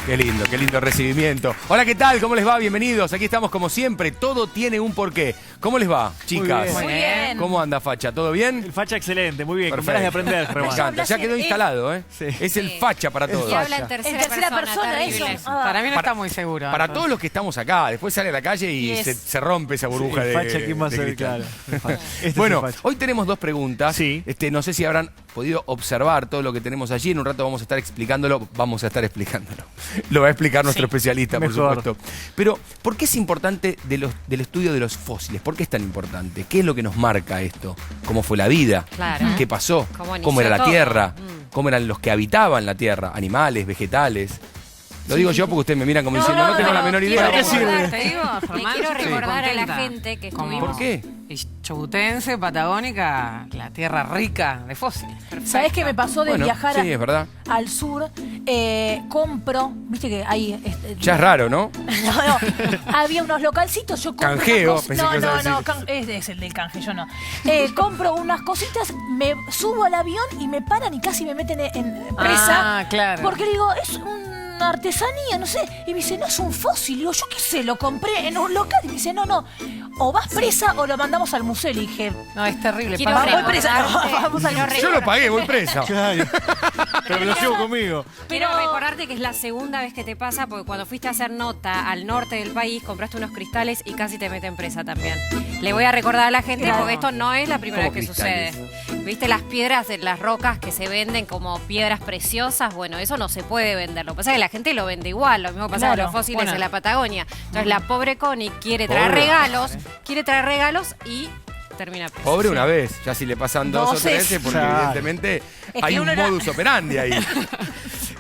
qué lindo recibimiento. Hola, ¿qué tal? ¿Cómo les va? Bienvenidos. Aquí estamos como siempre. Todo tiene un porqué. ¿Cómo les va, chicas? Muy bien. ¿Cómo anda, Facha? ¿Todo bien? El Facha excelente, muy bien. Perfecto. Con ganas de aprender, Me Germán. encanta. Ya quedó instalado, ¿eh? Sí. Es el Facha para todos. Y habla en tercera persona, terrible. eso. Para mí no Para- está muy seguro. Para todos los que estamos acá, después sale a la calle y Yes. se rompe esa burbuja El de Facha, ¿quién va a de ser? cristal. Claro. Este es Bueno, el Facha. hoy tenemos dos preguntas. Sí. No sé si habrán podido observar todo lo que tenemos allí. En un rato vamos a estar explicándolo. Lo va a explicar nuestro especialista, por Mejor. supuesto. Pero, ¿por qué es importante del estudio de los fósiles? ¿Por qué es tan importante? ¿Qué es lo que nos marca esto? ¿Cómo fue la vida? Claro. ¿Qué pasó? ¿Cómo inició ¿Cómo era la todo? Tierra? ¿Cómo eran los que habitaban la Tierra? Animales, vegetales. Lo digo yo porque ustedes me miran como diciendo, no tengo la menor idea. quiero ¿Cómo- recordar- ¿Te digo, Le Germán? quiero Yo estoy recordar a la contenta. gente que Como- estuvimos... ¿Por qué? Y Chobutense, patagónica, la tierra rica de fósiles. ¿Sabés qué me pasó de Bueno, viajar sí, es verdad. al sur? Compro, viste que hay... Ya es raro, ¿no? No, había unos localcitos, yo compro Canjeo, unas pensé cosas. que ibas a No, decir. es el del canje, yo no. Compro unas cositas, me subo al avión y me paran y casi me meten en presa. Ah, claro. Porque le digo, es una artesanía, no sé. Y me dice, no, es un fósil. Digo, yo qué sé, lo compré en un local. Y me dice, no, o vas presa o lo mandamos al museo. Y dije, No, es terrible. Quiero Pasa- voy presa, recordarte- vamos al quiero museo. Yo lo pagué, voy presa. Claro. Pero me lo llevo conmigo. Quiero Pero- recordarte que es la segunda vez que te pasa, porque cuando fuiste a hacer nota al norte del país, compraste unos cristales y casi te meten presa también. Le voy a recordar a la gente, Claro. porque esto no es la primera ¿Cómo vez que cristales? sucede. ¿Viste las piedras de las rocas que se venden como piedras preciosas? Bueno, eso no se puede vender. Lo que pasa es que la gente lo vende igual. Lo mismo pasa con Claro. los fósiles Bueno. en la Patagonia. Entonces la pobre Connie quiere traer regalos y termina presa. Pobre una vez, ya si le pasan dos o 12. tres veces, porque Claro. evidentemente Es hay que un uno era- modus operandi ahí.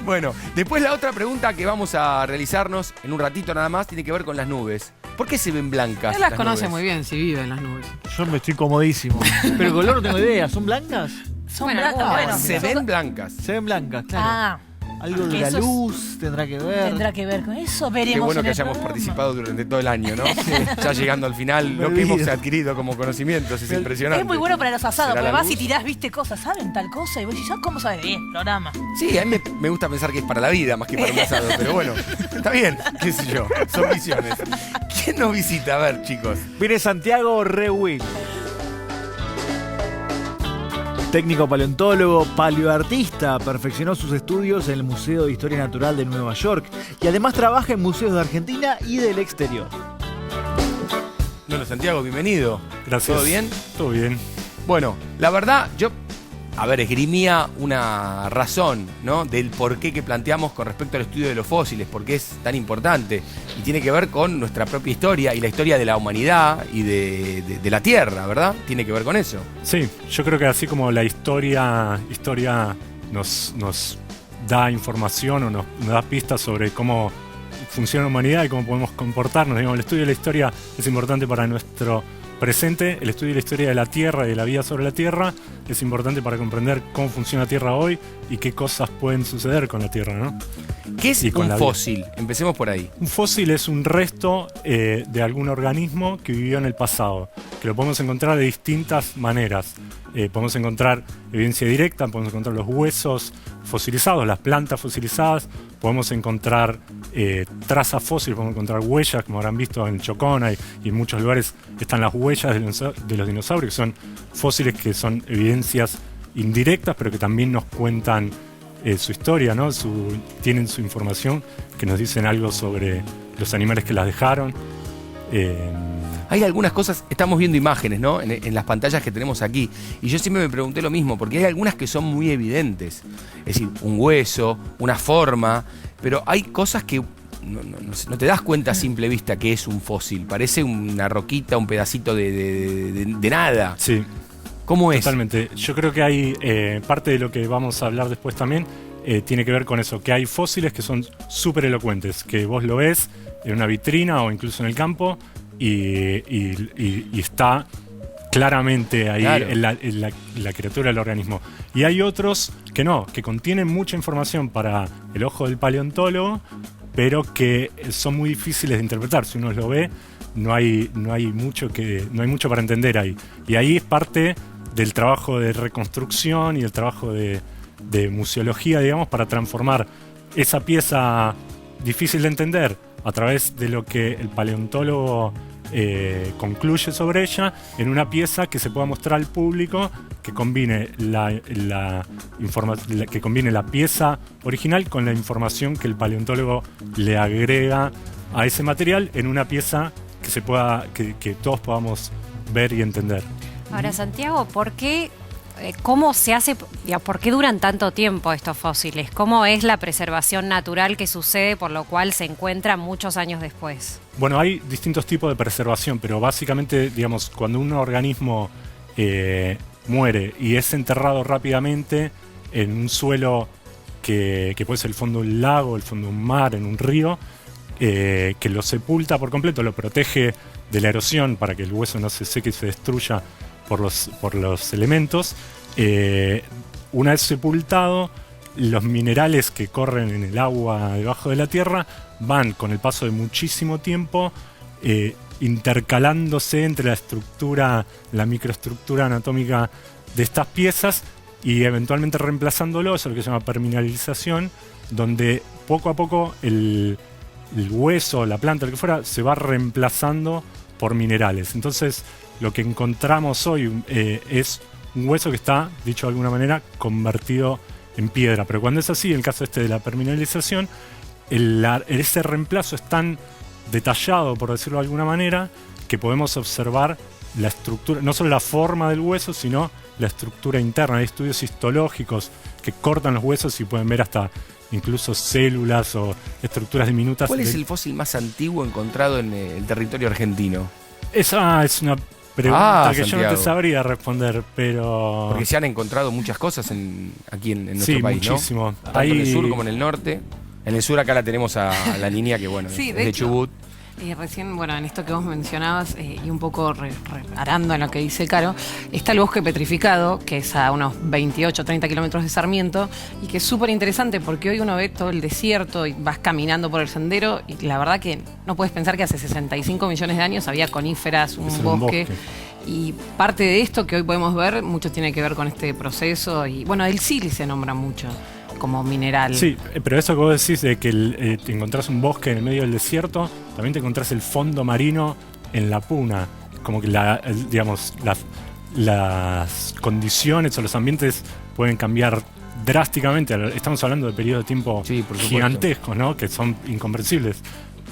Bueno, después la otra pregunta que vamos a realizarnos en un ratito nada más tiene que ver con las nubes. ¿Por qué se ven blancas? Él las conoce nubes? muy bien si vive en las nubes. Yo me estoy comodísimo. Pero el color no tengo idea. ¿Son blancas? son Bueno, blancas. algunas. Bueno, Se ven blancas. Se ven blancas, claro. Ah, Algo de que la eso es- luz tendrá que ver. tendrá que ver con eso. Veremos. Qué bueno en que el hayamos programa. participado durante todo el año, ¿no? Ya llegando al final, Me lo que hemos olvido. adquirido como conocimientos es impresionante. Es muy bueno para los asados, ¿Será porque la vas y luz? tirás, viste, cosas, ¿saben tal cosa? Y vos decís, ¿cómo sabes? Bien, programa. Sí, a mí me gusta pensar que es para la vida más que para un asado, pero bueno, está bien, qué sé yo, son visiones. ¿Quién nos visita? A ver, chicos. Viene Santiago Rewick. Técnico paleontólogo, paleoartista, perfeccionó sus estudios en el Museo de Historia Natural de Nueva York y además trabaja en museos de Argentina y del exterior. Bueno, Santiago, bienvenido. Gracias. ¿Todo bien? Todo bien. Bueno, la verdad, yo, esgrimía una razón, ¿no? Del porqué que planteamos con respecto al estudio de los fósiles, por qué es tan importante. Y tiene que ver con nuestra propia historia y la historia de la humanidad y de la Tierra, ¿verdad? Tiene que ver con eso. Sí, yo creo que así como la historia nos da información o nos da pistas sobre cómo funciona la humanidad y cómo podemos comportarnos. Digamos, el estudio de la historia es importante para nuestro presente, el estudio de la historia de la Tierra y de la vida sobre la Tierra es importante para comprender cómo funciona la Tierra hoy y qué cosas pueden suceder con la Tierra, ¿no? ¿Qué es Y con un la vida. fósil? Empecemos por ahí. Un fósil es un resto de algún organismo que vivió en el pasado, que lo podemos encontrar de distintas maneras. Podemos encontrar evidencia directa, podemos encontrar los huesos fosilizados, las plantas fosilizadas, podemos encontrar trazas fósiles, podemos encontrar huellas, como habrán visto en Chocona y en muchos lugares están las huellas de los dinosaurios, que son fósiles que son evidencias indirectas, pero que también nos cuentan su historia, ¿no? Tienen su información, que nos dicen algo sobre los animales que las dejaron. Hay algunas cosas, estamos viendo imágenes, ¿no? En las pantallas que tenemos aquí. Y yo siempre me pregunté lo mismo, porque hay algunas que son muy evidentes. Es decir, un hueso, una forma, pero hay cosas que no te das cuenta a simple vista que es un fósil. Parece una roquita, un pedacito de nada. Sí, ¿Cómo es? totalmente. Yo creo que hay parte de lo que vamos a hablar después también tiene que ver con eso, que hay fósiles que son súper elocuentes, que vos lo ves en una vitrina o incluso en el campo y está claramente ahí Claro. en la criatura del organismo. Y hay otros que no, que contienen mucha información para el ojo del paleontólogo, pero que son muy difíciles de interpretar. Si uno lo ve, no hay mucho para entender ahí. Y ahí es parte del trabajo de reconstrucción y el trabajo de museología, digamos, para transformar esa pieza difícil de entender a través de lo que el paleontólogo concluye sobre ella en una pieza que se pueda mostrar al público, que combine que combine la pieza original con la información que el paleontólogo le agrega a ese material en una pieza que se pueda que todos podamos ver y entender. Ahora, Santiago, ¿por qué? ¿Cómo se hace? ¿Por qué duran tanto tiempo estos fósiles? ¿Cómo es la preservación natural que sucede, por lo cual se encuentran muchos años después? Bueno, hay distintos tipos de preservación, pero básicamente, digamos, cuando un organismo muere y es enterrado rápidamente en un suelo que puede ser el fondo de un lago, el fondo de un mar, en un río, que lo sepulta por completo, lo protege de la erosión para que el hueso no se seque y se destruya por los elementos. Una vez sepultado, los minerales que corren en el agua debajo de la tierra van con el paso de muchísimo tiempo intercalándose entre la microestructura anatómica de estas piezas y eventualmente reemplazándolo. Eso es lo que se llama permineralización, donde poco a poco el hueso, la planta, lo que fuera, se va reemplazando por minerales. Entonces, lo que encontramos hoy es un hueso que está, dicho de alguna manera, convertido en piedra. Pero cuando es así, en el caso de la permineralización, ese reemplazo es tan detallado, por decirlo de alguna manera, que podemos observar la estructura, no solo la forma del hueso, sino la estructura interna. Hay estudios histológicos que cortan los huesos y pueden ver hasta incluso células o estructuras diminutas. ¿Cuál es el fósil más antiguo encontrado en el territorio argentino? Esa es una pregunta que Santiago. yo no te sabría responder, pero... Porque se han encontrado muchas cosas aquí en nuestro sí, país, muchísimo. ¿no? Tanto en el sur como en el norte. En el sur acá la tenemos a la niña que, bueno, Sí, es de de hecho, Chubut. Recién, bueno, en esto que vos mencionabas y un poco arando en lo que dice Caro, está el bosque petrificado, que es a unos 28, 30 kilómetros de Sarmiento, y que es súper interesante porque hoy uno ve todo el desierto y vas caminando por el sendero y la verdad que no puedes pensar que hace 65 millones de años había coníferas, un bosque. Y parte de esto que hoy podemos ver, mucho tiene que ver con este proceso. Y bueno, el sili se nombra mucho como mineral. Sí, pero eso que vos decís de que te encontrás un bosque en el medio del desierto, también te encontrás el fondo marino en la puna. Como que las condiciones o los ambientes pueden cambiar drásticamente. Estamos hablando de periodos de tiempo gigantescos, ¿no? Que son incomprensibles.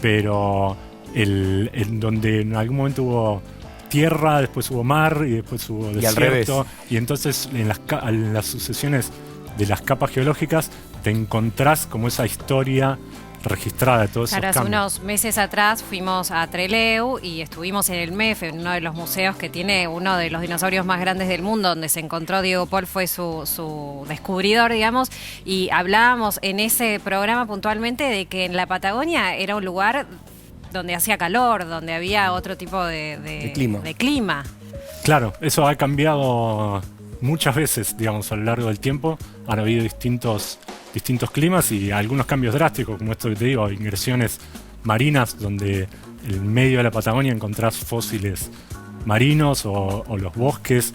Pero en donde en algún momento hubo tierra, después hubo mar y después hubo desierto. al revés. Y entonces en las sucesiones de las capas geológicas te encontrás como esa historia registrada de todos esos Claro, hace cambios. unos meses atrás fuimos a Trelew y estuvimos en el MEF, en uno de los museos que tiene uno de los dinosaurios más grandes del mundo, donde se encontró Diego Pol, fue su descubridor, digamos, y hablábamos en ese programa puntualmente de que en la Patagonia era un lugar donde hacía calor, donde había otro tipo de clima. Claro, eso ha cambiado muchas veces, digamos, a lo largo del tiempo. Han habido distintos climas y algunos cambios drásticos, como esto que te digo, ingresiones marinas, donde en el medio de la Patagonia encontrás fósiles marinos o los bosques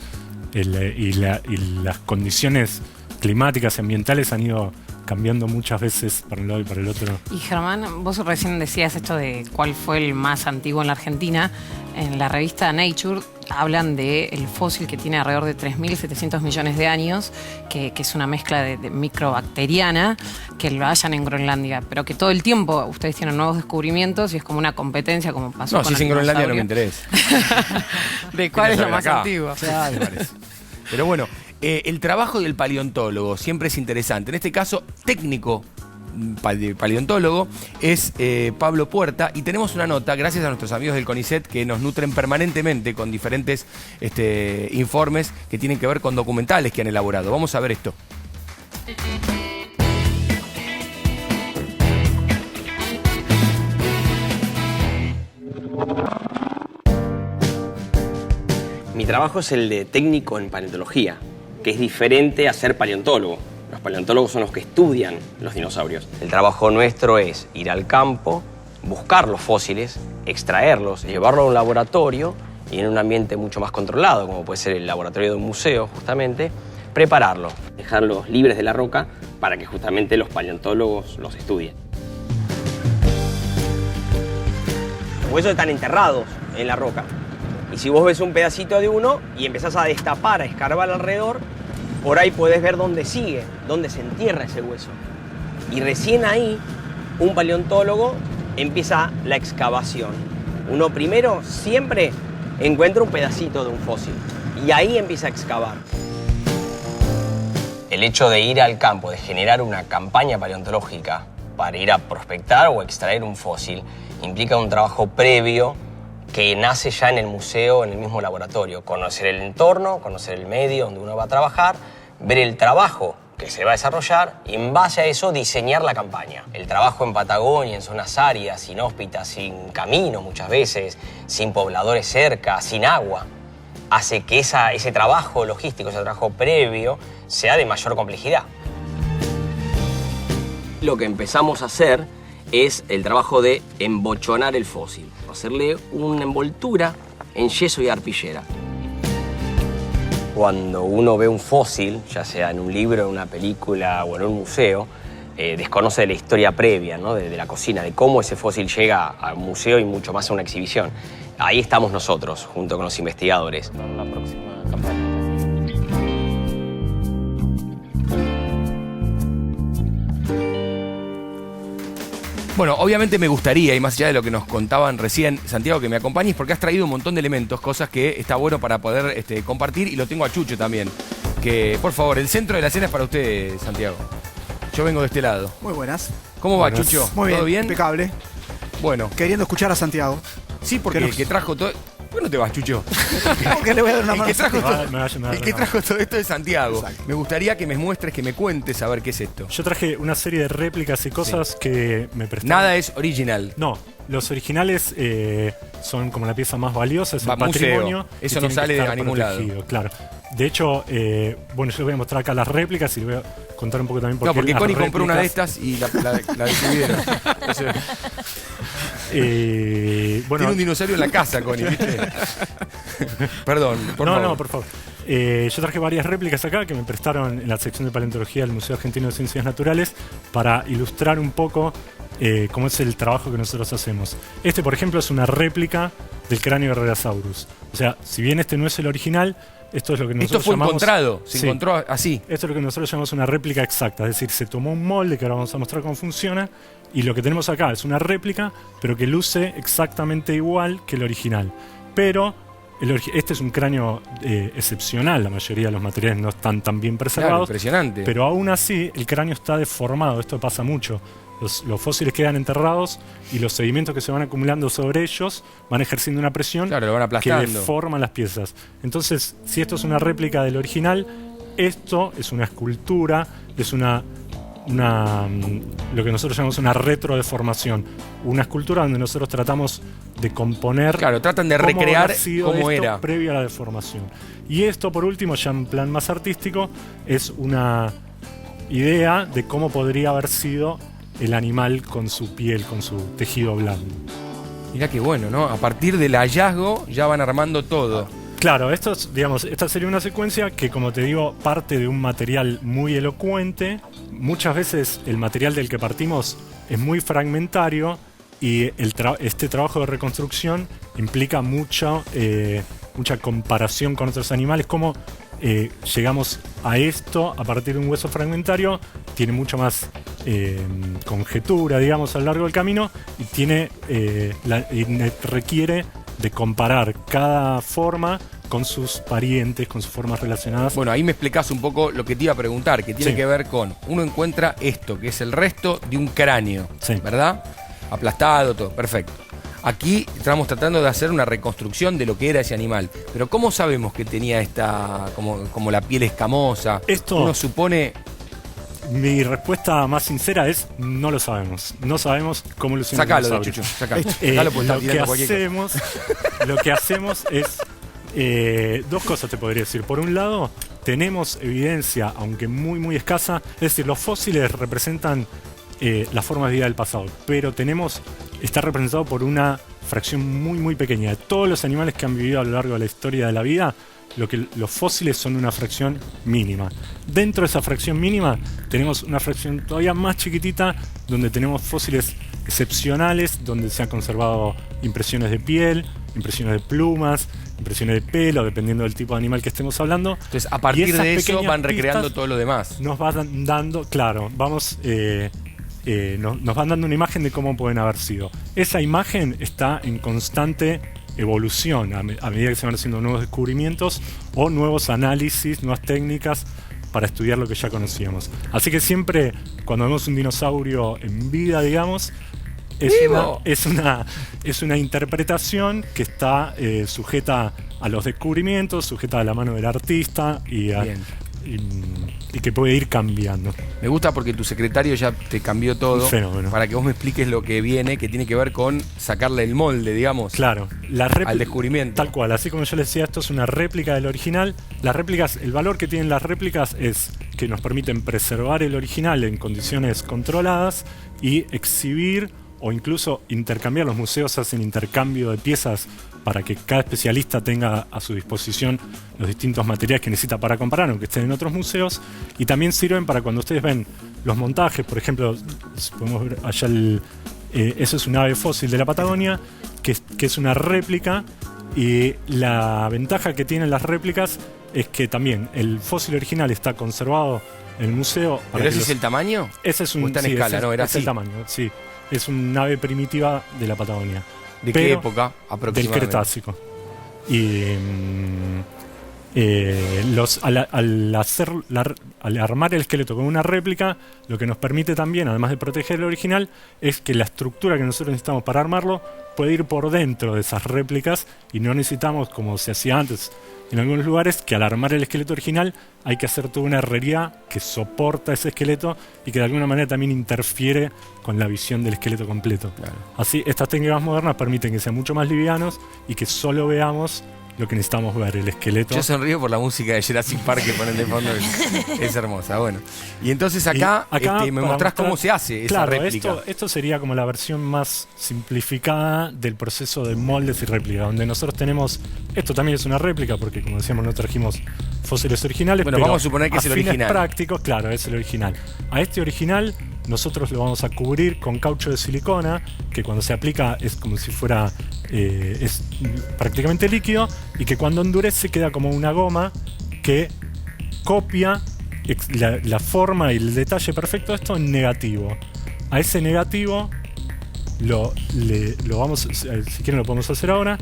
y las condiciones climáticas y ambientales han ido cambiando muchas veces para un lado y para el otro. Y Germán, vos recién decías esto de cuál fue el más antiguo en la Argentina. En la revista Nature hablan del fósil que tiene alrededor de 3.700 millones de años, que es una mezcla de microbacteriana, que lo hallan en Groenlandia, pero que todo el tiempo ustedes tienen nuevos descubrimientos y es como una competencia, como pasó No, con si es en el Groenlandia no me dinosaurio. interesa. ¿De cuál es lo Saber más acá. antiguo? Ya, me parece. Pero bueno, el trabajo del paleontólogo siempre es interesante. En este caso, técnico paleontólogo es Pablo Puerta, y tenemos una nota gracias a nuestros amigos del CONICET que nos nutren permanentemente con diferentes informes que tienen que ver con documentales que han elaborado. Vamos a ver esto. Mi trabajo es el de técnico en paleontología, que es diferente a ser paleontólogo. Los paleontólogos son los que estudian los dinosaurios. El trabajo nuestro es ir al campo, buscar los fósiles, extraerlos, llevarlos a un laboratorio y en un ambiente mucho más controlado, como puede ser el laboratorio de un museo, justamente, prepararlos, dejarlos libres de la roca para que justamente los paleontólogos los estudien. huesos están enterrados en la roca. Y si vos ves un pedacito de uno y empezás a destapar, a escarbar alrededor, por ahí podés ver dónde sigue, dónde se entierra ese hueso. Y recién ahí, un paleontólogo empieza la excavación. Uno primero siempre encuentra un pedacito de un fósil y ahí empieza a excavar. El hecho de ir al campo, de generar una campaña paleontológica para ir a prospectar o extraer un fósil, implica un trabajo previo que nace ya en el museo, en el mismo laboratorio. Conocer el entorno, conocer el medio donde uno va a trabajar, ver el trabajo que se va a desarrollar y en base a eso diseñar la campaña. El trabajo en Patagonia, en zonas áridas, inhóspitas, sin camino muchas veces, sin pobladores cerca, sin agua, hace que ese trabajo logístico, ese trabajo previo, sea de mayor complejidad. Lo que empezamos a hacer es el trabajo de embochonar el fósil, hacerle una envoltura en yeso y arpillera. Cuando uno ve un fósil, ya sea en un libro, en una película o en un museo, desconoce de la historia previa, ¿no? de la cocina, de cómo ese fósil llega a un museo y mucho más a una exhibición. Ahí estamos nosotros, junto con los investigadores. La próxima campaña. Bueno, obviamente me gustaría, y más allá de lo que nos contaban recién, Santiago, que me acompañes, porque has traído un montón de elementos, cosas que está bueno para poder compartir, y lo tengo a Chucho también. Que, por favor, el centro de la escena es para usted, Santiago. Yo vengo de este lado. Muy buenas. ¿Cómo va, Chucho? Muy bien, ¿Todo bien? impecable. Bueno. Queriendo escuchar a Santiago. Sí, porque el que trajo todo... ¿Por qué no te vas, Chucho? Porque le voy a dar una mano. El que trajo todo esto es Santiago. Exacto. Me gustaría que me muestres, que me cuentes a ver qué es esto. Yo traje una serie de réplicas y cosas que me prestaron. Nada es original. No, los originales son como la pieza más valiosa, es el museo. Patrimonio. Eso no sale a ningún lado. Claro. De hecho, bueno, yo les voy a mostrar acá las réplicas y les voy a contar un poco también por qué. No, porque Connie compró una de réplicas... estas y la distribuyeron. Bueno, tiene un dinosaurio en la casa, Connie, ¿viste? Perdón, por favor. No, por favor. Yo traje varias réplicas acá que me prestaron en la sección de paleontología del Museo Argentino de Ciencias Naturales para ilustrar un poco cómo es el trabajo que nosotros hacemos. Este, por ejemplo, es una réplica del cráneo de Herrerasaurus. O sea, si bien este no es el original, esto es lo que nosotros llamamos... Esto fue encontrado, se encontró así. Esto es lo que nosotros llamamos una réplica exacta, es decir, se tomó un molde que ahora vamos a mostrar cómo funciona y lo que tenemos acá es una réplica, pero que luce exactamente igual que el original. Pero este es un cráneo excepcional, la mayoría de los materiales no están tan bien preservados. Claro, impresionante. Pero aún así el cráneo está deformado, esto pasa mucho. Los fósiles quedan enterrados y los sedimentos que se van acumulando sobre ellos van ejerciendo una presión lo van que aplastando, deforman las piezas. Entonces, si esto es una réplica del original, esto es una escultura, es lo que nosotros llamamos una retrodeformación. Una escultura donde nosotros tratamos de componer... Claro, tratan de recrear cómo era. Previo a la deformación. Y esto, por último, ya en plan más artístico, es una idea de cómo podría haber sido el animal con su piel, con su tejido blando. Mirá qué bueno, ¿no? A partir del hallazgo ya van armando todo. Claro, esta sería una secuencia que, como te digo, parte de un material muy elocuente. Muchas veces el material del que partimos es muy fragmentario y este trabajo de reconstrucción implica mucha comparación con otros animales. Como llegamos a esto a partir de un hueso fragmentario, tiene mucho más conjetura, digamos, a lo largo del camino y requiere de comparar cada forma con sus parientes, con sus formas relacionadas. Bueno, ahí me explicás un poco lo que te iba a preguntar, que tiene que ver con, uno encuentra esto, que es el resto de un cráneo, ¿verdad? Aplastado, todo, perfecto. Aquí estamos tratando de hacer una reconstrucción de lo que era ese animal. Pero ¿cómo sabemos que tenía esta, como la piel escamosa? Uno supone... Mi respuesta más sincera es no lo sabemos. No sabemos cómo lo hicimos. Sacalo de Chucho, sacalo. Lo que hacemos es dos cosas, te podría decir. Por un lado, tenemos evidencia, aunque muy, muy escasa. Es decir, los fósiles representan las formas de vida del pasado. Pero está representado por una fracción muy, muy pequeña. De todos los animales que han vivido a lo largo de la historia de la vida, los fósiles son una fracción mínima. Dentro de esa fracción mínima tenemos una fracción todavía más chiquitita donde tenemos fósiles excepcionales donde se han conservado impresiones de piel, impresiones de plumas, impresiones de pelo, dependiendo del tipo de animal que estemos hablando. Entonces, a partir de eso van recreando pistas todo lo demás. nos van dando, claro, nos van dando una imagen de cómo pueden haber sido. Esa imagen está en constante evolución a medida que se van haciendo nuevos descubrimientos o nuevos análisis, nuevas técnicas para estudiar lo que ya conocíamos. Así que siempre cuando vemos un dinosaurio en vida, digamos, es una interpretación que está sujeta a los descubrimientos, sujeta a la mano del artista y que puede ir cambiando. Me gusta porque tu secretario ya te cambió todo. Un fenómeno. Para que vos me expliques lo que viene, que tiene que ver con sacarle el molde, digamos. Claro, al descubrimiento. Tal cual, así como yo les decía, esto es una réplica del original. Las réplicas, el valor que tienen las réplicas es que nos permiten preservar el original en condiciones controladas y exhibir o incluso intercambiar. Los museos hacen intercambio de piezas para que cada especialista tenga a su disposición los distintos materiales que necesita para comparar, aunque estén en otros museos, y también sirven para cuando ustedes ven los montajes. Por ejemplo, podemos ver allá eso es un ave fósil de la Patagonia, que es una réplica, y la ventaja que tienen las réplicas es que también el fósil original está conservado en el museo. ¿Pero ese es el tamaño? Ese es ¿O está en escala? No, era así. el tamaño, sí. Es un ave primitiva de la Patagonia. ¿De qué época aproximadamente? Del Cretácico. Y al armar el esqueleto con una réplica, lo que nos permite también, además de proteger el original, es que la estructura que nosotros necesitamos para armarlo puede ir por dentro de esas réplicas y no necesitamos, como se hacía antes en algunos lugares, que al armar el esqueleto original hay que hacer toda una herrería que soporta ese esqueleto y que de alguna manera también interfiere con la visión del esqueleto completo. Claro. Así, estas técnicas modernas permiten que sean mucho más livianos y que solo veamos lo que necesitamos ver, el esqueleto. Yo sonrío por la música de Jurassic Park que ponen de fondo. Es hermosa, bueno. Y entonces acá, me mostrás cómo se hace esa réplica. Esto sería como la versión más simplificada del proceso de moldes y réplica, donde nosotros tenemos... Esto también es una réplica, porque como decíamos, no trajimos fósiles originales. Bueno, pero vamos a suponer que es el original. A fines prácticos, claro, es el original. A este original nosotros lo vamos a cubrir con caucho de silicona, que cuando se aplica es como si fuera... es prácticamente líquido, y que cuando endurece queda como una goma que copia la forma y el detalle perfecto de esto en negativo. A ese negativo lo vamos, si quieren lo podemos hacer ahora,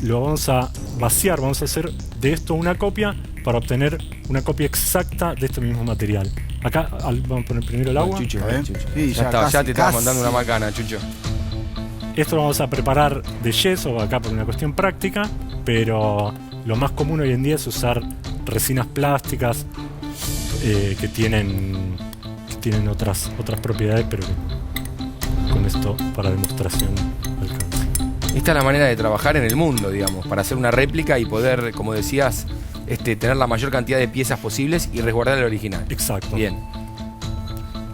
lo vamos a vaciar, vamos a hacer de esto una copia para obtener una copia exacta de este mismo material. Acá vamos a poner primero el agua. Chucho, Chucho. Sí, Ya te estaba mandando una macana, Chucho. Esto lo vamos a preparar de yeso acá por una cuestión práctica, pero lo más común hoy en día es usar resinas plásticas que tienen otras propiedades, pero que con esto para demostración alcanza. Esta es la manera de trabajar en el mundo, digamos, para hacer una réplica y poder, como decías, tener la mayor cantidad de piezas posibles y resguardar el original. Exacto. Bien.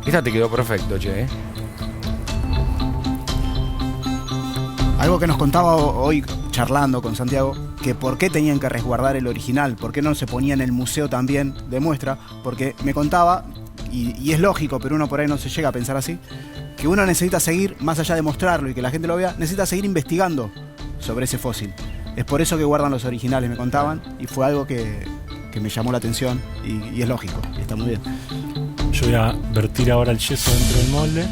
Esta te quedó perfecto, che, Algo que nos contaba hoy charlando con Santiago, que por qué tenían que resguardar el original, por qué no se ponía en el museo también de muestra, porque me contaba, y es lógico, pero uno por ahí no se llega a pensar así, que uno necesita seguir, más allá de mostrarlo y que la gente lo vea, necesita seguir investigando sobre ese fósil. Es por eso que guardan los originales, me contaban, y fue algo que me llamó la atención, y es lógico, y está muy bien. Yo voy a vertir ahora el yeso dentro del molde.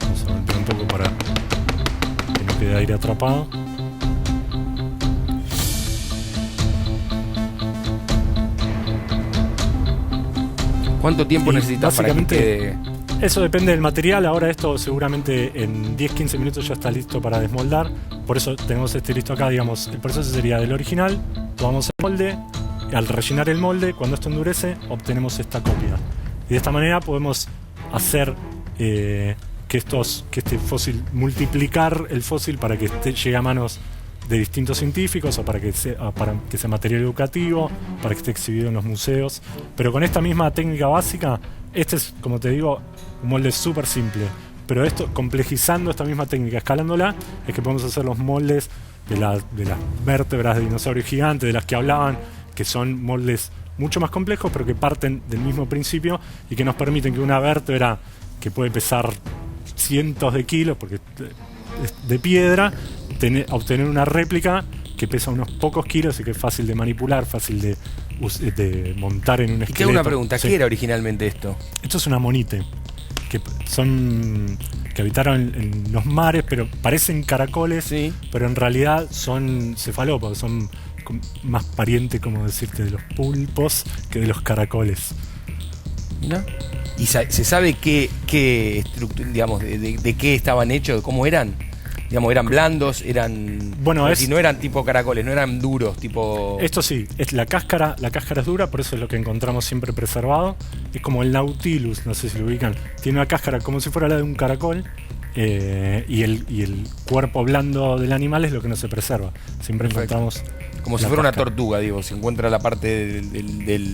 Vamos a vertir un poco para que no quede aire atrapado. ¿Cuánto tiempo Y necesitas para que básicamente quede? eso depende del material. Ahora esto seguramente en 10-15 minutos ya está listo para desmoldar. Por eso tenemos este listo acá, digamos. El proceso sería del original, tomamos el molde, al rellenar el molde, cuando esto endurece, obtenemos esta copia. Y de esta manera podemos hacer que este fósil, multiplicar el fósil para que llegue a manos de distintos científicos o para que sea material educativo, para que esté exhibido en los museos. Pero con esta misma técnica básica, este es, como te digo, un molde súper simple. Pero esto, complejizando esta misma técnica, escalándola, es que podemos hacer los moldes de las vértebras de dinosaurios gigantes, de las que hablaban, que son moldes mucho más complejos, pero que parten del mismo principio y que nos permiten que una vértebra que puede pesar cientos de kilos, porque es de piedra, obtener una réplica que pesa unos pocos kilos y que es fácil de manipular, fácil de montar en un esqueleto. Y te hago una pregunta, Sí. ¿qué era originalmente esto? Esto es una monite, que habitaron en los mares, pero parecen caracoles, Sí. pero en realidad son cefalópodos, son más parientes, como decirte, de los pulpos que de los caracoles. ¿No? ¿Y se sabe digamos, de qué estaban hechos, cómo eran? Digamos, ¿eran blandos? Bueno, si no eran tipo caracoles, no eran duros, tipo... Esto sí, la cáscara es dura, por eso es lo que encontramos siempre preservado. Es como el Nautilus, no sé si lo ubican. Tiene una cáscara como si fuera la de un caracol, y el cuerpo blando del animal es lo que no se preserva. Siempre Perfecto. encontramos... Como si la fuera una cáscara. tortuga, digo, se encuentra la parte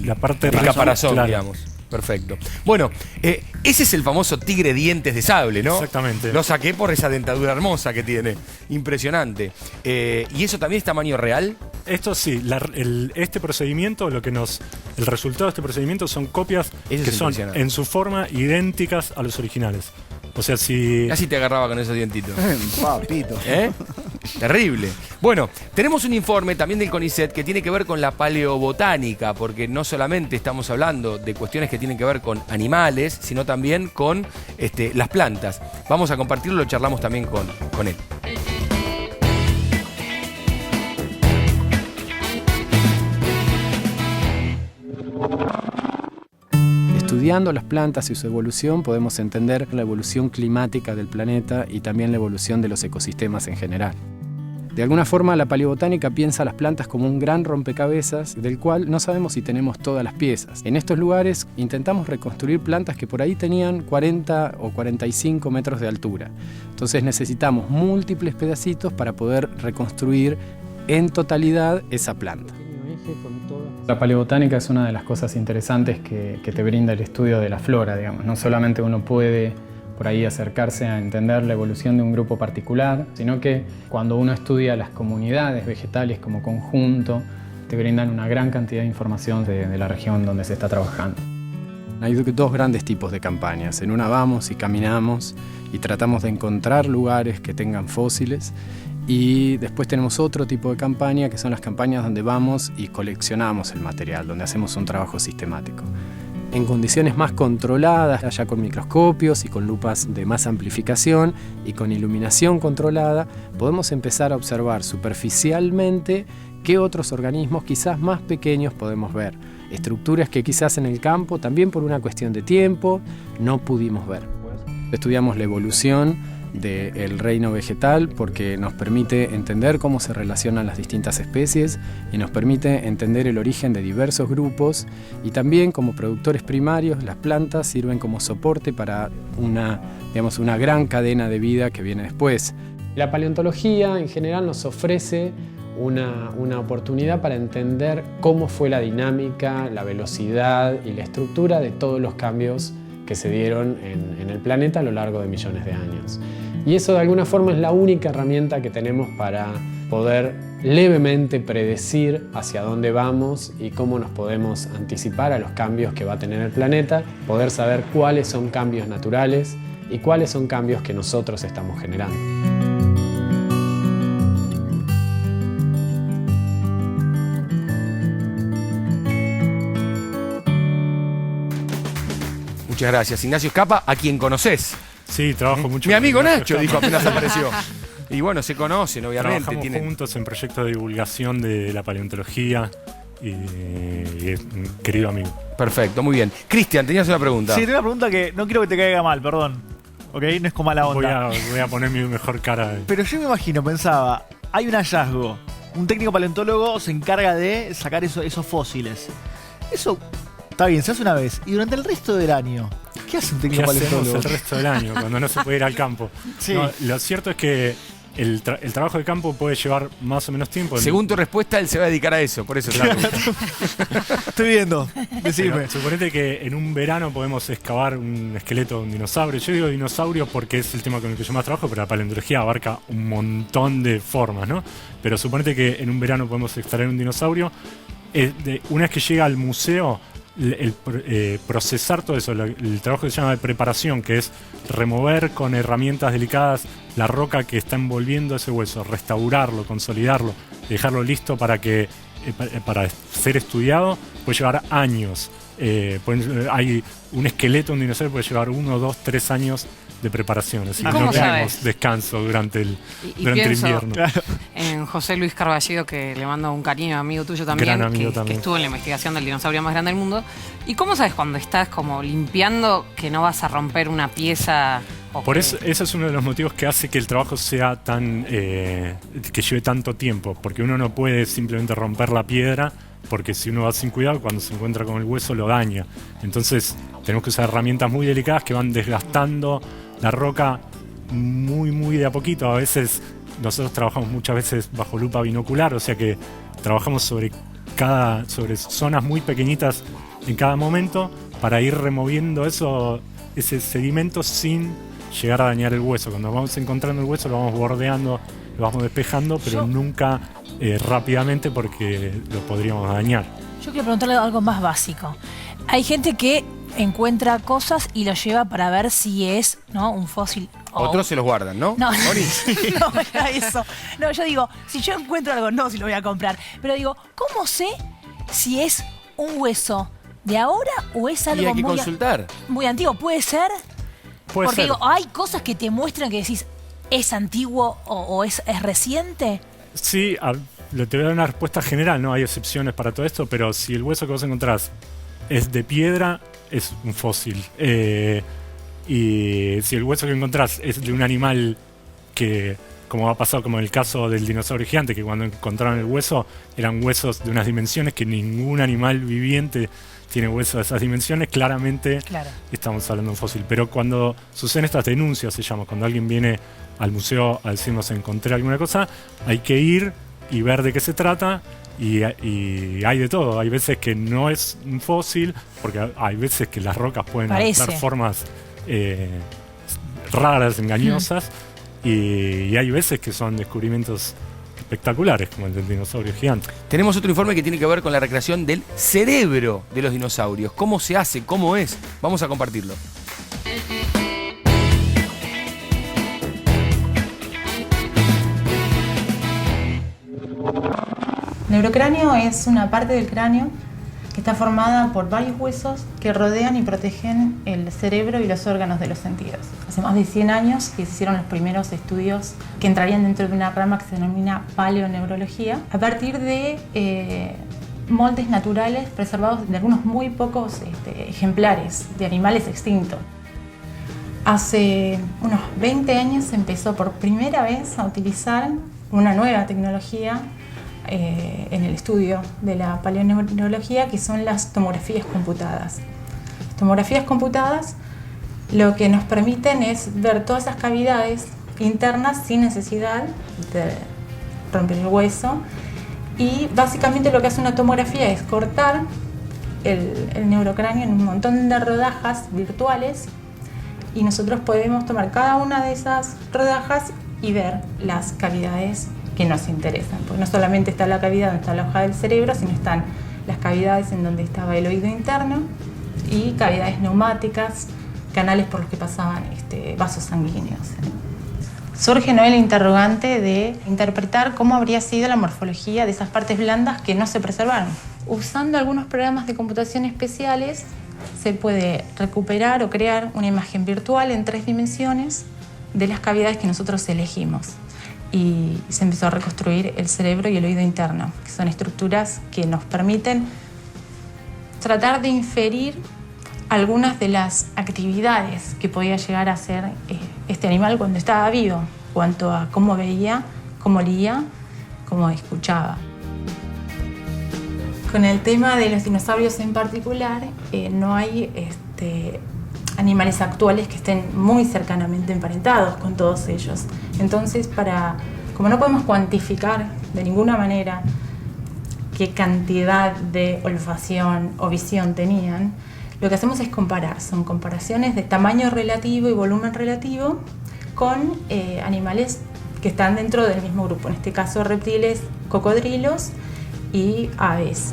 La parte del caparazón, claro. digamos. Perfecto. Bueno, ese es el famoso tigre dientes de sable, ¿no? Exactamente. Lo saqué por esa dentadura hermosa que tiene. Impresionante. ¿Y eso también es tamaño real? Esto sí, este procedimiento, el resultado de este procedimiento son copias Eso que es son impresionante. en su forma idénticas a los originales. O sea, si... Casi te agarraba con esos dientitos. Papito. ¿Eh? Terrible. Bueno, tenemos un informe también del CONICET que tiene que ver con la paleobotánica, porque no solamente estamos hablando de cuestiones que tienen que ver con animales, sino también con las plantas. Vamos a compartirlo, lo charlamos también con él. Estudiando las plantas y su evolución podemos entender la evolución climática del planeta y también la evolución de los ecosistemas en general. De alguna forma, la paleobotánica piensa a las plantas como un gran rompecabezas del cual no sabemos si tenemos todas las piezas. En estos lugares intentamos reconstruir plantas que por ahí tenían 40 o 45 metros de altura. Entonces necesitamos múltiples pedacitos para poder reconstruir en totalidad esa planta. La paleobotánica es una de las cosas interesantes que te brinda el estudio de la flora, digamos. No solamente uno puede por ahí acercarse a entender la evolución de un grupo particular, sino que cuando uno estudia las comunidades vegetales como conjunto, te brindan una gran cantidad de información de la región donde se está trabajando. Hay dos grandes tipos de campañas. En una vamos y caminamos y tratamos de encontrar lugares que tengan fósiles, y después tenemos otro tipo de campaña que son las campañas donde vamos y coleccionamos el material, donde hacemos un trabajo sistemático. En condiciones más controladas, ya con microscopios y con lupas de más amplificación y con iluminación controlada, podemos empezar a observar superficialmente qué otros organismos quizás más pequeños podemos ver. Estructuras que quizás en el campo, también por una cuestión de tiempo, no pudimos ver. Estudiamos la evolución del reino vegetal porque nos permite entender cómo se relacionan las distintas especies y nos permite entender el origen de diversos grupos, y también como productores primarios las plantas sirven como soporte para una gran cadena de vida que viene después. La paleontología en general nos ofrece una oportunidad para entender cómo fue la dinámica, la velocidad y la estructura de todos los cambios que se dieron en el planeta a lo largo de millones de años. Y eso de alguna forma es la única herramienta que tenemos para poder levemente predecir hacia dónde vamos y cómo nos podemos anticipar a los cambios que va a tener el planeta, poder saber cuáles son cambios naturales y cuáles son cambios que nosotros estamos generando. Muchas gracias. Ignacio Escapa, a quien conocés. Sí, trabajo mucho. Mi amigo con Ignacio Nacho, Escapa. dijo apenas apareció. Y bueno, se conocen, obviamente. Trabajamos juntos en proyectos de divulgación de la paleontología y es un querido amigo. Perfecto, muy bien. Cristian, tenías una pregunta. Sí, tengo una pregunta que no quiero que te caiga mal, perdón. ¿Ok? No es con mala onda. Voy a poner mi mejor cara. Pero yo me imagino, pensaba, hay un hallazgo. Un técnico paleontólogo se encarga de sacar esos fósiles. Eso está bien, se hace una vez. Y durante el resto del año, ¿qué hace un ¿Qué técnico hacemos paleontólogo? el resto del año cuando no se puede ir al campo? Sí. No, lo cierto es que el trabajo de campo puede llevar más o menos tiempo. Según tu respuesta, él se va a dedicar a eso, por eso te la pregunto. Estoy viendo, decime. Pero suponete que en un verano podemos excavar un esqueleto de un dinosaurio. Yo digo dinosaurio porque es el tema con el que yo más trabajo, pero la paleontología abarca un montón de formas, ¿no? Pero suponete que en un verano podemos extraer un dinosaurio. Una vez que llega al museo, procesar todo eso, el trabajo que se llama de preparación, que es remover con herramientas delicadas la roca que está envolviendo ese hueso, restaurarlo, consolidarlo, dejarlo listo para ser estudiado, puede llevar años. Hay un esqueleto de un dinosaurio puede llevar 1, 2, 3 años de preparación, así que no tenemos descanso durante el invierno. Claro. En José Luis Carballido, que le mando un cariño, amigo tuyo también, que estuvo en la investigación del dinosaurio más grande del mundo. ¿Y cómo sabes cuando estás como limpiando que no vas a romper una pieza? Por eso, ese es uno de los motivos que hace que el trabajo sea tan que lleve tanto tiempo, porque uno no puede simplemente romper la piedra, porque si uno va sin cuidado, cuando se encuentra con el hueso lo daña. Entonces tenemos que usar herramientas muy delicadas que van desgastando la roca muy de a poquito. A veces nosotros trabajamos muchas veces bajo lupa binocular, o sea que trabajamos sobre zonas muy pequeñitas en cada momento para ir removiendo ese sedimento sin llegar a dañar el hueso. Cuando vamos encontrando el hueso lo vamos bordeando, lo vamos despejando, pero nunca rápidamente, porque lo podríamos dañar. Yo quiero preguntarle algo más básico. Hay gente que encuentra cosas y lo lleva para ver si es, ¿no?, un fósil. Otros se los guardan, ¿no? No, no era eso. No, yo digo, si yo encuentro algo, no, si lo voy a comprar. Pero digo, ¿cómo sé si es un hueso de ahora o es algo y hay que consultar. Muy antiguo? ¿Puede ser? Porque digo, hay cosas que te muestran que decís, ¿es antiguo o es reciente? Sí, te voy a dar una respuesta general, no hay excepciones para todo esto, pero si el hueso que vos encontrás es de piedra, es un fósil. Y si el hueso que encontrás es de un animal que, como ha pasado como en el caso del dinosaurio gigante, que cuando encontraron el hueso eran huesos de unas dimensiones que ningún animal viviente tiene huesos de esas dimensiones, claramente estamos hablando de un fósil. Pero cuando suceden estas denuncias, cuando alguien viene al museo a decirnos encontré alguna cosa, hay que ir y ver de qué se trata. Y hay de todo. Hay veces que no es un fósil, porque hay veces que las rocas pueden adoptar formas raras, engañosas, y hay veces que son descubrimientos espectaculares, como el del dinosaurio gigante. Tenemos otro informe que tiene que ver con la recreación del cerebro de los dinosaurios. ¿Cómo se hace? ¿Cómo es? Vamos a compartirlo. El neurocráneo es una parte del cráneo que está formada por varios huesos que rodean y protegen el cerebro y los órganos de los sentidos. Hace más de 100 años que se hicieron los primeros estudios que entrarían dentro de una rama que se denomina paleoneurología, a partir de moldes naturales preservados de algunos muy pocos ejemplares de animales extintos. Hace unos 20 años se empezó por primera vez a utilizar una nueva tecnología en el estudio de la paleoneurología, que son las tomografías computadas. Las tomografías computadas lo que nos permiten es ver todas esas cavidades internas sin necesidad de romper el hueso, y básicamente lo que hace una tomografía es cortar el neurocráneo en un montón de rodajas virtuales, y nosotros podemos tomar cada una de esas rodajas y ver las cavidades que nos interesan, porque no solamente está la cavidad donde está la hoja del cerebro, sino están las cavidades en donde estaba el oído interno y cavidades neumáticas, canales por los que pasaban vasos sanguíneos. Surge, ¿no?, el interrogante de interpretar cómo habría sido la morfología de esas partes blandas que no se preservaron. Usando algunos programas de computación especiales se puede recuperar o crear una imagen virtual en 3 dimensiones de las cavidades que nosotros elegimos. Y se empezó a reconstruir el cerebro y el oído interno, que son estructuras que nos permiten tratar de inferir algunas de las actividades que podía llegar a hacer este animal cuando estaba vivo, cuanto a cómo veía, cómo olía, cómo escuchaba. Con el tema de los dinosaurios en particular, no hay animales actuales que estén muy cercanamente emparentados con todos ellos. Entonces, como no podemos cuantificar de ninguna manera qué cantidad de olfacción o visión tenían, lo que hacemos es comparar. Son comparaciones de tamaño relativo y volumen relativo con animales que están dentro del mismo grupo, en este caso reptiles, cocodrilos y aves.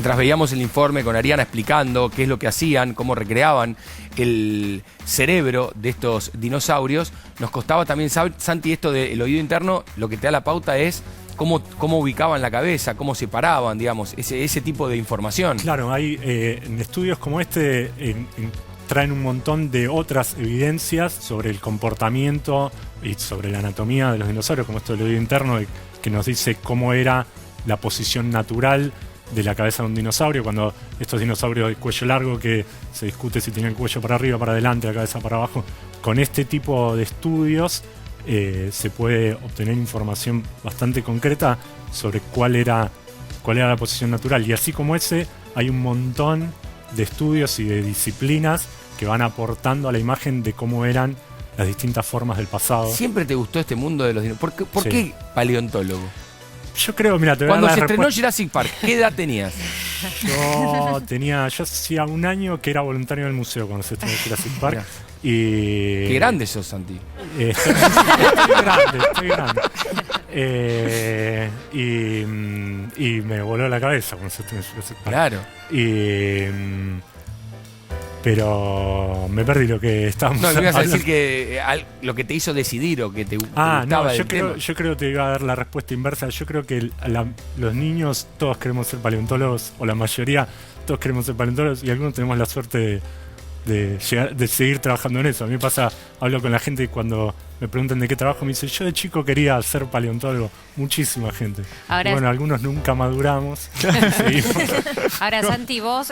mientras veíamos el informe con Ariana explicando qué es lo que hacían, cómo recreaban el cerebro de estos dinosaurios, nos costaba también, Santi, esto del oído interno, lo que te da la pauta es cómo ubicaban la cabeza, cómo se paraban, digamos, ese tipo de información. Claro, hay en estudios como este traen un montón de otras evidencias sobre el comportamiento y sobre la anatomía de los dinosaurios, como esto del oído interno, que nos dice cómo era la posición natural de la cabeza de un dinosaurio, cuando estos dinosaurios de cuello largo, que se discute si tenían cuello para arriba, para adelante, la cabeza para abajo, con este tipo de estudios se puede obtener información bastante concreta sobre cuál era la posición natural. Y así como ese, hay un montón de estudios y de disciplinas que van aportando a la imagen de cómo eran las distintas formas del pasado. ¿Siempre te gustó este mundo de los dinosaurios? ¿Por qué paleontólogo? Yo creo, mira, te voy a dar Cuando la se estrenó respuesta. Jurassic Park, ¿qué edad tenías? Yo hacía un año que era voluntario del museo cuando se estrenó Jurassic Park. Mirá. Y Qué grande sos, Santi. Estoy grande. Y me voló la cabeza cuando se estrenó Jurassic Park. Claro. Pero me perdí lo que estábamos No, me ibas a hablando. decir que lo que te hizo decidir o que te Ah, gustaba no, del tema. yo creo que te iba a dar la respuesta inversa. Yo creo que los niños todos queremos ser paleontólogos, o la mayoría todos queremos ser paleontólogos, y algunos tenemos la suerte de seguir trabajando en eso. A mí me pasa, hablo con la gente y cuando me preguntan de qué trabajo, me dicen, yo de chico quería ser paleontólogo. Muchísima gente. Ahora Y bueno, algunos nunca maduramos. Seguimos. Ahora, Santi, vos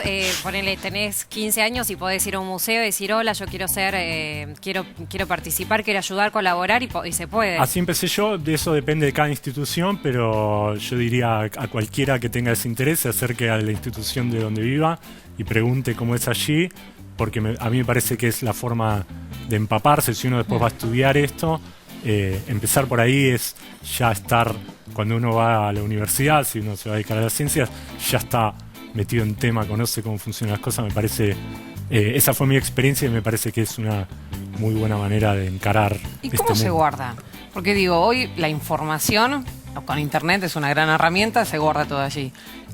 tenés 15 años y podés ir a un museo y decir, hola, yo quiero ser, quiero participar, quiero ayudar, colaborar, y se puede. Así empecé yo, de eso depende de cada institución, pero yo diría a cualquiera que tenga ese interés se acerque a la institución de donde viva y pregunte cómo es allí, porque a mí me parece que es la forma de empaparse. Si uno después va a estudiar esto, empezar por ahí es ya estar, cuando uno va a la universidad, si uno se va a dedicar a las ciencias, ya está metido en tema, conoce cómo funcionan las cosas. Me parece, esa fue mi experiencia y me parece que es una muy buena manera de encarar ¿Y este cómo se mundo. guarda? Porque digo, hoy la información con internet es una gran herramienta, se guarda todo allí.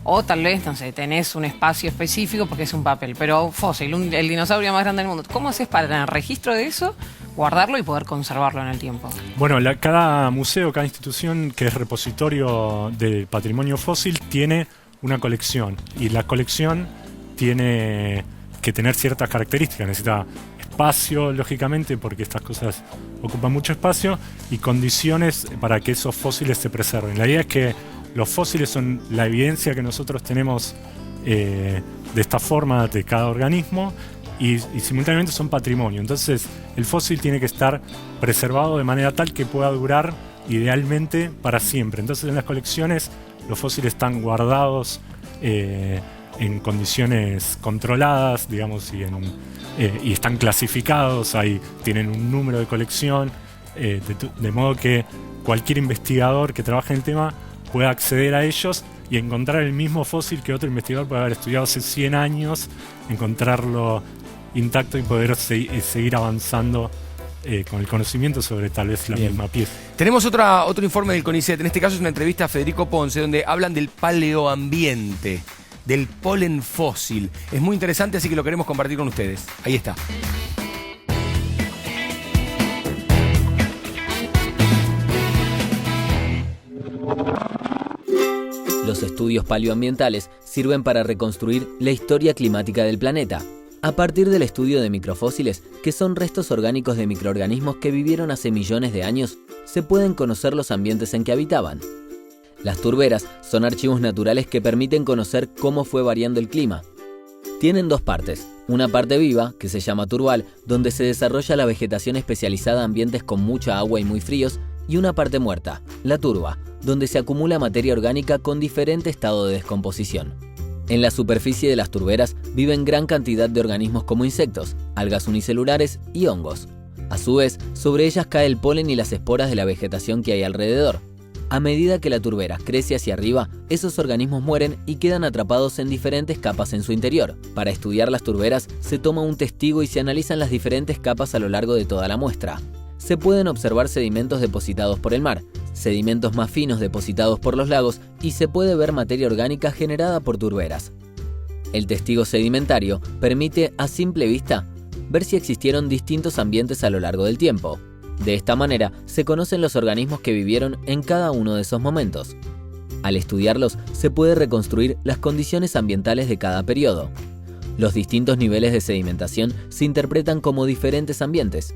O tal vez, no sé, tenés un espacio específico porque es un papel. Pero fósil, el dinosaurio más grande del mundo. ¿Cómo haces para tener registro de eso, guardarlo y poder conservarlo en el tiempo? Bueno, cada museo, cada institución que es repositorio del patrimonio fósil tiene una colección. Y la colección tiene que tener ciertas características. Necesita espacio, lógicamente, porque estas cosas ocupan mucho espacio, y condiciones para que esos fósiles se preserven. La idea es que los fósiles son la evidencia que nosotros tenemos de esta forma de cada organismo, y simultáneamente son patrimonio. Entonces el fósil tiene que estar preservado de manera tal que pueda durar idealmente para siempre. Entonces en las colecciones los fósiles están guardados en condiciones controladas, digamos, y están clasificados, tienen un número de colección, de modo que cualquier investigador que trabaje en el tema pueda acceder a ellos y encontrar el mismo fósil que otro investigador puede haber estudiado hace 100 años, encontrarlo intacto y poder seguir avanzando con el conocimiento sobre tal vez la misma pieza. Tenemos otro informe del CONICET, en este caso es una entrevista a Federico Ponce, donde hablan del paleoambiente, del polen fósil. Es muy interesante, así que lo queremos compartir con ustedes. Ahí está. Los estudios paleoambientales sirven para reconstruir la historia climática del planeta, a partir del estudio de microfósiles, que son restos orgánicos de microorganismos que vivieron hace millones de años, se pueden conocer los ambientes en que habitaban. Las turberas son archivos naturales que permiten conocer cómo fue variando el clima. Tienen dos partes, una parte viva, que se llama turbal, donde se desarrolla la vegetación especializada a ambientes con mucha agua y muy fríos, y una parte muerta, la turba, donde se acumula materia orgánica con diferente estado de descomposición. En la superficie de las turberas viven gran cantidad de organismos como insectos, algas unicelulares y hongos. A su vez, sobre ellas cae el polen y las esporas de la vegetación que hay alrededor. A medida que la turbera crece hacia arriba, esos organismos mueren y quedan atrapados en diferentes capas en su interior. Para estudiar las turberas, se toma un testigo y se analizan las diferentes capas a lo largo de toda la muestra. Se pueden observar sedimentos depositados por el mar, sedimentos más finos depositados por los lagos, y se puede ver materia orgánica generada por turberas. El testigo sedimentario permite, a simple vista, ver si existieron distintos ambientes a lo largo del tiempo. De esta manera, se conocen los organismos que vivieron en cada uno de esos momentos. Al estudiarlos, se puede reconstruir las condiciones ambientales de cada periodo. Los distintos niveles de sedimentación se interpretan como diferentes ambientes.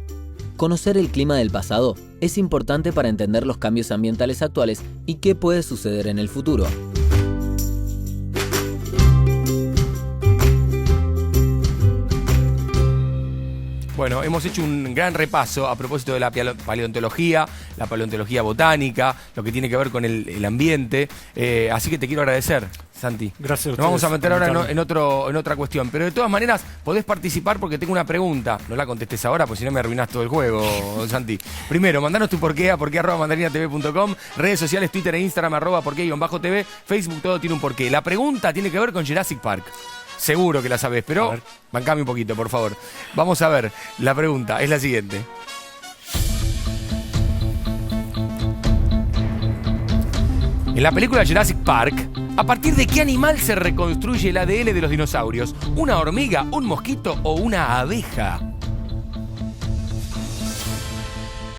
Conocer el clima del pasado es importante para entender los cambios ambientales actuales y qué puede suceder en el futuro. Bueno, hemos hecho un gran repaso a propósito de la paleontología botánica, lo que tiene que ver con el ambiente. Así que te quiero agradecer, Santi. Gracias a ustedes. Nos vamos a meter ahora en otra cuestión. Pero de todas maneras, podés participar porque tengo una pregunta. No la contestes ahora, porque si no me arruinás todo el juego, Santi. Primero, mandanos tu porqué a porqué@mandarinatv.com, redes sociales, Twitter e Instagram, @porqué_tv, Facebook, todo tiene un porqué. La pregunta tiene que ver con Jurassic Park. Seguro que la sabés, pero bancame un poquito, por favor. Vamos a ver, la pregunta es la siguiente. En la película Jurassic Park, ¿a partir de qué animal se reconstruye el ADN de los dinosaurios? ¿Una hormiga, un mosquito o una abeja?